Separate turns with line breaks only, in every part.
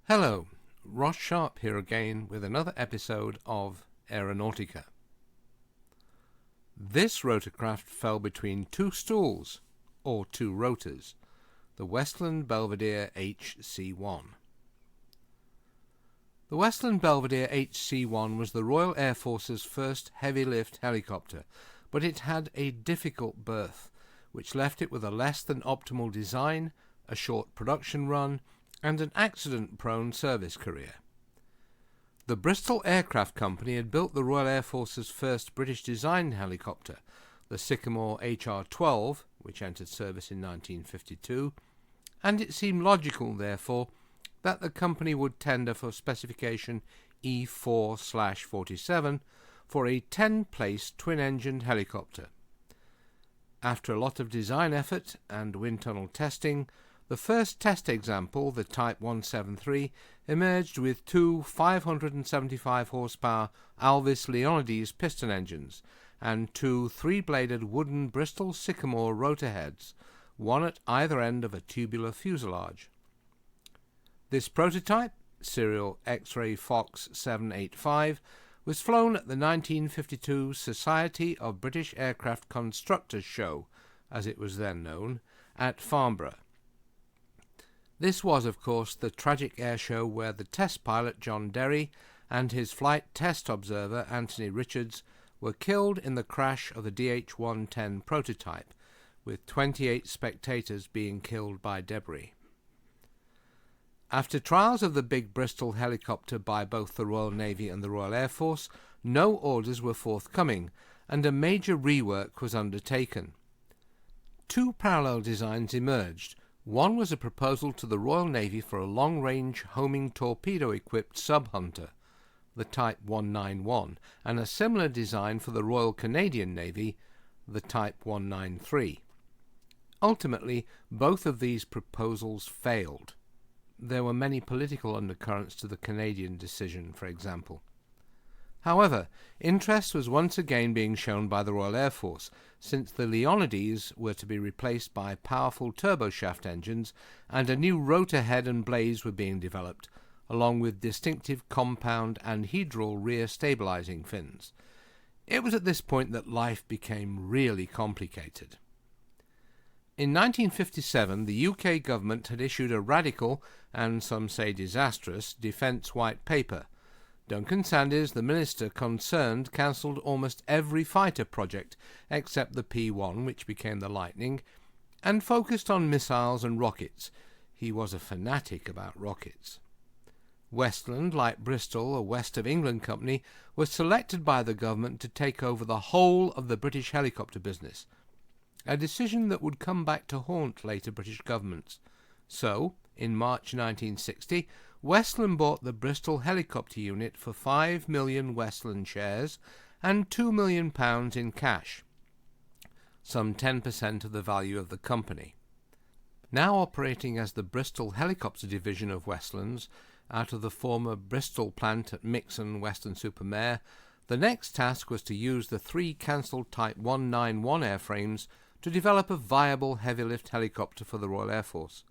Hello, Ross Sharp here again with another episode of Aeronautica. This rotorcraft fell between two stools, or two rotors, the Westland Belvedere HC.1. The Westland Belvedere HC.1 was the Royal Air Force's first heavy-lift helicopter, but it had a difficult birth, which left it with a less than optimal design, a short production run, and an accident-prone service career. The Bristol Aircraft Company had built the Royal Air Force's first British-designed helicopter, the Sycamore HR-12, which entered service in 1952, and it seemed logical, therefore, that the company would tender for specification E4/47 for a 10-place twin-engined helicopter. After a lot of design effort and wind tunnel testing, the first test example, the Type 173, emerged with two 575 horsepower Alvis Leonides piston engines and two three-bladed wooden Bristol Sycamore rotor heads, one at either end of a tubular fuselage. This prototype, serial X-Ray Fox 785, was flown at the 1952 Society of British Aircraft Constructors Show, as it was then known, at Farnborough. This was, of course, the tragic air show where the test pilot John Derry and his flight test observer Anthony Richards were killed in the crash of the DH-110 prototype, with 28 spectators being killed by debris. After trials of the big Bristol helicopter by both the Royal Navy and the Royal Air Force, no orders were forthcoming, and a major rework was undertaken. Two parallel designs emerged. One was a proposal to the Royal Navy for a long-range homing torpedo-equipped sub-hunter, the Type 191, and a similar design for the Royal Canadian Navy, the Type 193. Ultimately, both of these proposals failed. There were many political undercurrents to the Canadian decision, for example. However, interest was once again being shown by the Royal Air Force, since the Leonides were to be replaced by powerful turboshaft engines, and a new rotor head and blades were being developed, along with distinctive compound anhedral rear stabilizing fins. It was at this point that life became really complicated. In 1957, the UK government had issued a radical, and some say disastrous, defence white paper. Duncan Sandys, the minister concerned, cancelled almost every fighter project except the P-1, which became the Lightning, and focused on missiles and rockets. He was a fanatic about rockets. Westland, like Bristol, a West of England company, was selected by the government to take over the whole of the British helicopter business, a decision that would come back to haunt later British governments. So, in March 1960, Westland bought the Bristol helicopter unit for 5 million Westland shares and £2 million in cash, some 10% of the value of the company. Now operating as the Bristol helicopter division of Westlands, out of the former Bristol plant at Mixon, Weston-super-Mare, the next task was to use the three cancelled Type 191 airframes to develop a viable heavy-lift helicopter for the Royal Air Force.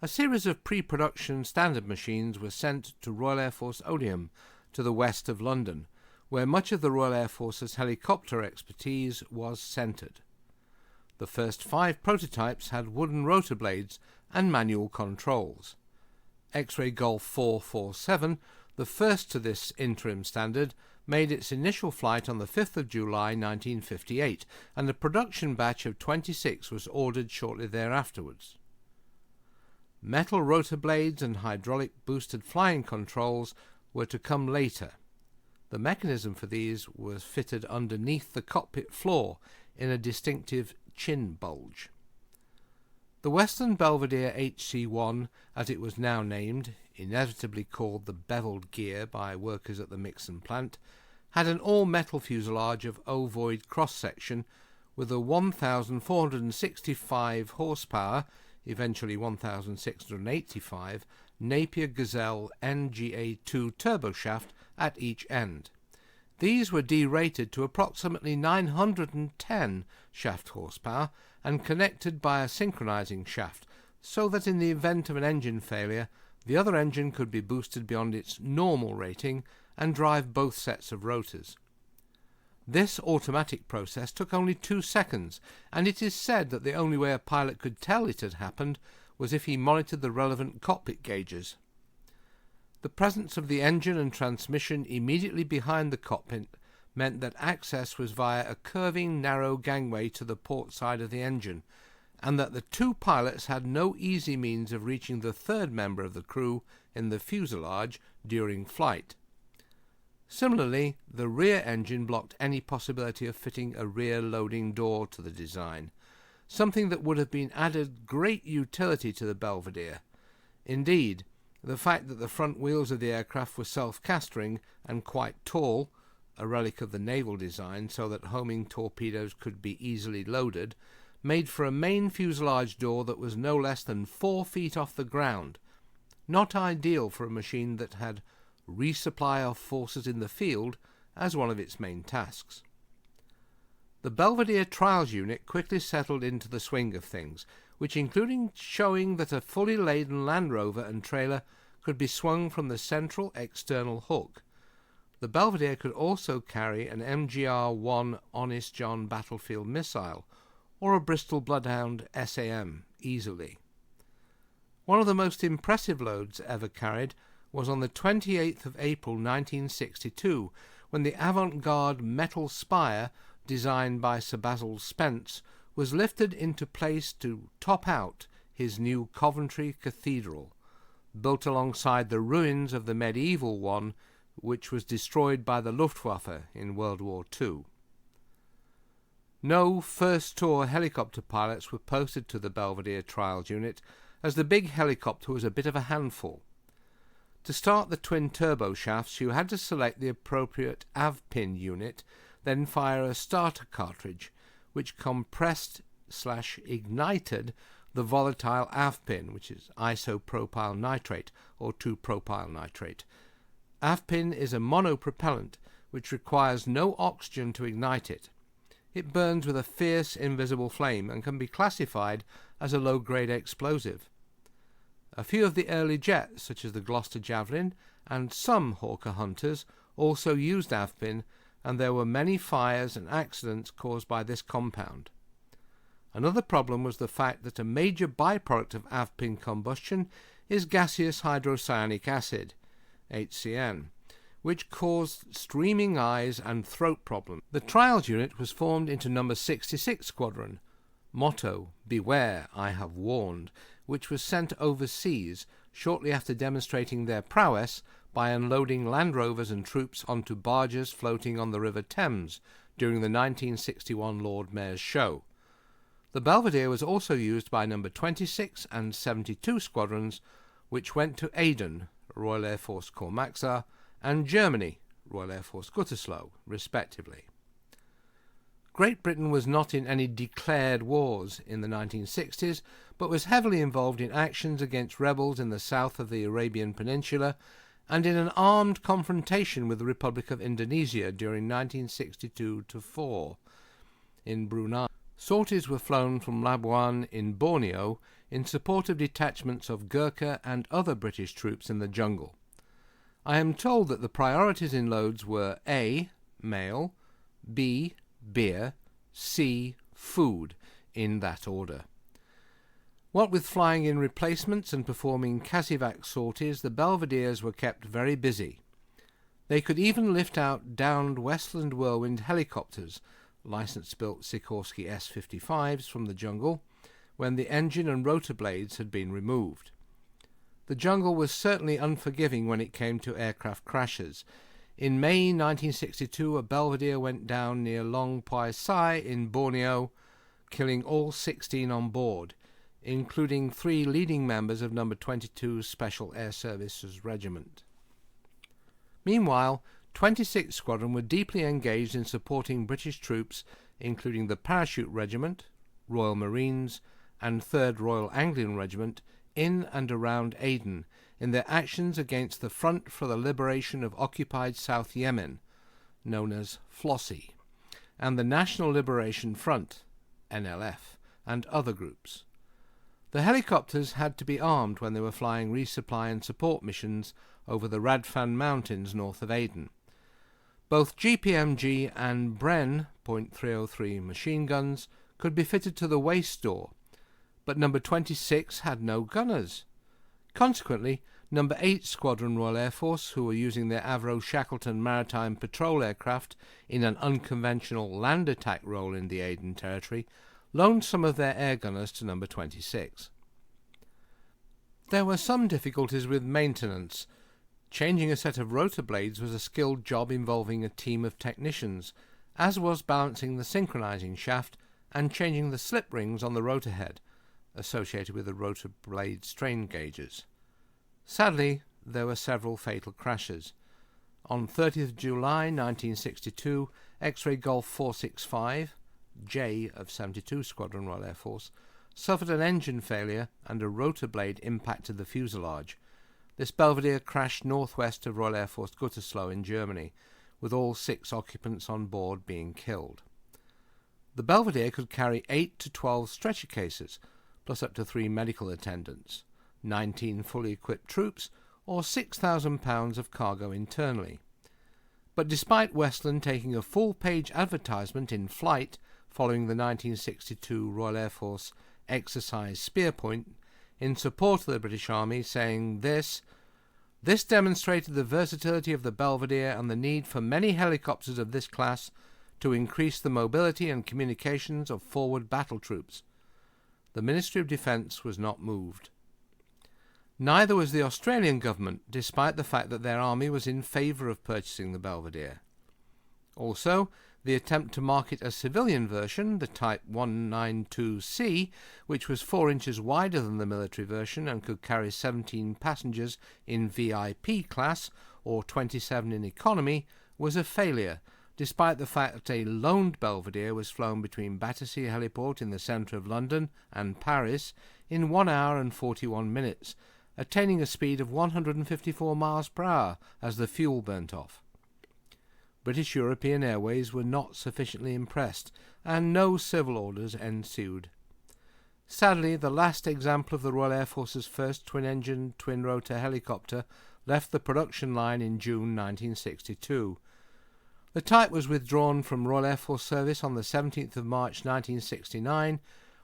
A series of pre-production standard machines were sent to Royal Air Force Odiham, to the west of London, where much of the Royal Air Force's helicopter expertise was centred. The first 5 prototypes had wooden rotor blades and manual controls. X-Ray Golf 447, the first to this interim standard, made its initial flight on the 5th of July 1958, and a production batch of 26 was ordered shortly thereafterwards. Metal rotor blades and hydraulic boosted flying controls were to come later. The mechanism for these was fitted underneath the cockpit floor in a distinctive chin bulge. The Westland Belvedere HC.1, as it was now named, inevitably called the Beveled Gear by workers at the Mixon plant, had an all-metal fuselage of ovoid cross-section with a 1,465 horsepower, eventually 1,685, Napier Gazelle NGA-2 turboshaft at each end. These were derated to approximately 910 shaft horsepower and connected by a synchronizing shaft, so that in the event of an engine failure, the other engine could be boosted beyond its normal rating and drive both sets of rotors. This automatic process took only 2 seconds, and it is said that the only way a pilot could tell it had happened was if he monitored the relevant cockpit gauges. The presence of the engine and transmission immediately behind the cockpit meant that access was via a curving narrow gangway to the port side of the engine, and that the 2 pilots had no easy means of reaching the 3rd member of the crew in the fuselage during flight. Similarly, the rear engine blocked any possibility of fitting a rear loading door to the design, something that would have been added great utility to the Belvedere. Indeed, the fact that the front wheels of the aircraft were self-castering and quite tall, a relic of the naval design so that homing torpedoes could be easily loaded, made for a main fuselage door that was no less than 4 feet off the ground, not ideal for a machine that had resupply of forces in the field as one of its main tasks. The Belvedere Trials Unit quickly settled into the swing of things, which including showing that a fully laden Land Rover and trailer could be swung from the central external hook. The Belvedere could also carry an MGR-1 Honest John battlefield missile, or a Bristol Bloodhound SAM, easily. One of the most impressive loads ever carried was on the 28th of April 1962, when the avant-garde metal spire, designed by Sir Basil Spence, was lifted into place to top out his new Coventry Cathedral, built alongside the ruins of the medieval one, which was destroyed by the Luftwaffe in World War II. No first-tour helicopter pilots were posted to the Belvedere Trials Unit, as the big helicopter was a bit of a handful. To start the twin turbo shafts, you had to select the appropriate AVPIN unit, then fire a starter cartridge, which compressed/ignited the volatile AVPIN, which is isopropyl nitrate or 2-propyl nitrate. AVPIN is a monopropellant which requires no oxygen to ignite it. It burns with a fierce invisible flame and can be classified as a low-grade explosive. A few of the early jets, such as the Gloucester Javelin and some Hawker Hunters, also used AVPIN, and there were many fires and accidents caused by this compound. Another problem was the fact that a major byproduct of AVPIN combustion is gaseous hydrocyanic acid, HCN, which caused streaming eyes and throat problems. The trials unit was formed into No. 66 Squadron, motto, "Beware, I have warned," which was sent overseas shortly after demonstrating their prowess by unloading Land Rovers and troops onto barges floating on the River Thames during the 1961 Lord Mayor's Show. The Belvedere was also used by No. 26 and 72 Squadrons, which went to Aden, Royal Air Force Corps Maxar, and Germany, Royal Air Force Gütersloh, respectively. Great Britain was not in any declared wars in the 1960s, but was heavily involved in actions against rebels in the south of the Arabian Peninsula and in an armed confrontation with the Republic of Indonesia during 1962-4 in Brunei. Sorties were flown from Labuan in Borneo in support of detachments of Gurkha and other British troops in the jungle. I am told that the priorities in loads were A. Mail, B. Beer, C. Food, in that order. What with flying in replacements and performing Kasivac sorties, the Belvederes were kept very busy. They could even lift out downed Westland Whirlwind helicopters, licence-built Sikorsky S-55s, from the jungle, when the engine and rotor blades had been removed. The jungle was certainly unforgiving when it came to aircraft crashes. In May 1962, a Belvedere went down near Long Poi Sai in Borneo, killing all 16 on board, including 3 leading members of No. 22 Special Air Services Regiment. Meanwhile, 26 Squadron were deeply engaged in supporting British troops, including the Parachute Regiment, Royal Marines, and 3rd Royal Anglian Regiment, in and around Aden, in their actions against the Front for the Liberation of Occupied South Yemen, known as FLOSSY, and the National Liberation Front, NLF, and other groups. The helicopters had to be armed when they were flying resupply and support missions over the Radfan Mountains north of Aden. Both GPMG and Bren .303 machine guns could be fitted to the waist door, but No. 26 had no gunners. Consequently, No. 8 Squadron Royal Air Force, who were using their Avro-Shackleton maritime patrol aircraft in an unconventional land attack role in the Aden territory, loaned some of their air gunners to No. 26. There were some difficulties with maintenance. Changing a set of rotor blades was a skilled job involving a team of technicians, as was balancing the synchronizing shaft and changing the slip rings on the rotor head, associated with the rotor blade strain gauges. Sadly, there were several fatal crashes. On 30th July 1962, X-Ray Golf 465, J of 72 Squadron Royal Air Force, suffered an engine failure and a rotor blade impacted the fuselage. This Belvedere crashed northwest of Royal Air Force Gütersloh in Germany, with all 6 occupants on board being killed. The Belvedere could carry 8 to 12 stretcher cases, plus up to 3 medical attendants, 19 fully equipped troops, or 6,000 pounds of cargo internally. But despite Westland taking a full-page advertisement in flight following the 1962 Royal Air Force exercise Spearpoint in support of the British Army, saying this demonstrated the versatility of the Belvedere and the need for many helicopters of this class to increase the mobility and communications of forward battle troops. The Ministry of Defence was not moved. Neither was the Australian government, despite the fact that their army was in favour of purchasing the Belvedere. Also, the attempt to market a civilian version, the Type 192C, which was 4 inches wider than the military version and could carry 17 passengers in VIP class or 27 in economy, was a failure, despite the fact that a loaned Belvedere was flown between Battersea Heliport in the centre of London and Paris in 1 hour and 41 minutes, attaining a speed of 154 miles per hour as the fuel burnt off. British European Airways were not sufficiently impressed, and no civil orders ensued. Sadly, the last example of the Royal Air Force's first twin-engine, twin-rotor helicopter left the production line in June 1962. The type was withdrawn from Royal Air Force service on the 17th of March 1969,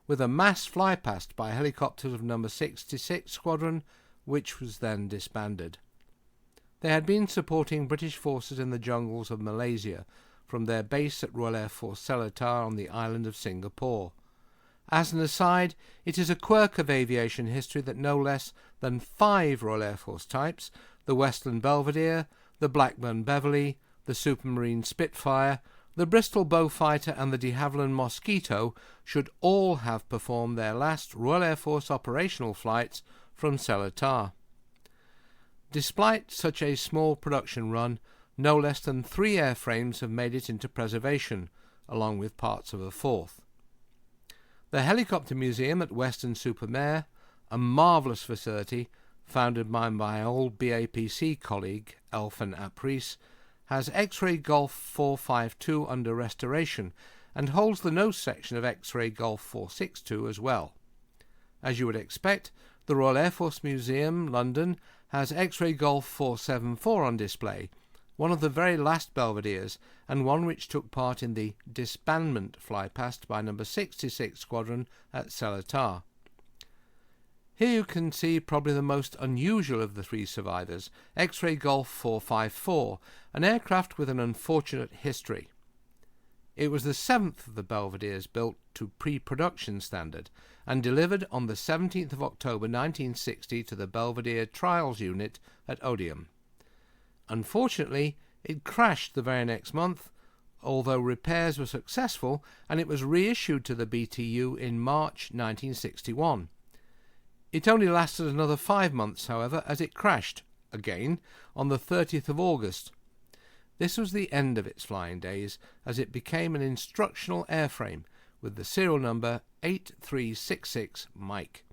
with a mass flypast by helicopters of No. 66 Squadron, which was then disbanded. They had been supporting British forces in the jungles of Malaysia from their base at Royal Air Force Seletar on the island of Singapore. As an aside, it is a quirk of aviation history that no less than 5 Royal Air Force types, the Westland Belvedere, the Blackburn Beverley, the Supermarine Spitfire, the Bristol Beaufighter and the de Havilland Mosquito, should all have performed their last Royal Air Force operational flights from Seletar. Despite such a small production run, no less than 3 airframes have made it into preservation, along with parts of a 4th. The Helicopter Museum at Weston-super-Mare, a marvellous facility founded by my old BAPC colleague Elfan Apris, has X-Ray Golf 452 under restoration and holds the nose section of X-Ray Golf 462 as well. As you would expect, the Royal Air Force Museum, London, has X-Ray Golf 474 on display, one of the very last Belvederes, and one which took part in the disbandment flypast by No. 66 Squadron at Seletar. Here you can see probably the most unusual of the 3 survivors, X-Ray Golf 454, an aircraft with an unfortunate history. It was the 7th of the Belvederes built to pre-production standard and delivered on the 17th of October 1960 to the Belvedere Trials Unit at Odium. Unfortunately, it crashed the very next month, although repairs were successful, and it was reissued to the BTU in March 1961. It only lasted another 5 months, however, as it crashed, again, on the 30th of August. This was the end of its flying days, as it became an instructional airframe with the serial number 8366 Mike.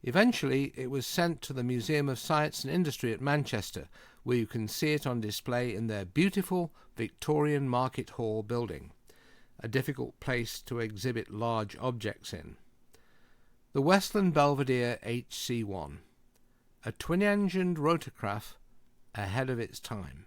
Eventually, it was sent to the Museum of Science and Industry at Manchester, where you can see it on display in their beautiful Victorian Market Hall building, a difficult place to exhibit large objects in. The Westland Belvedere HC.1, a twin-engined rotorcraft ahead of its time.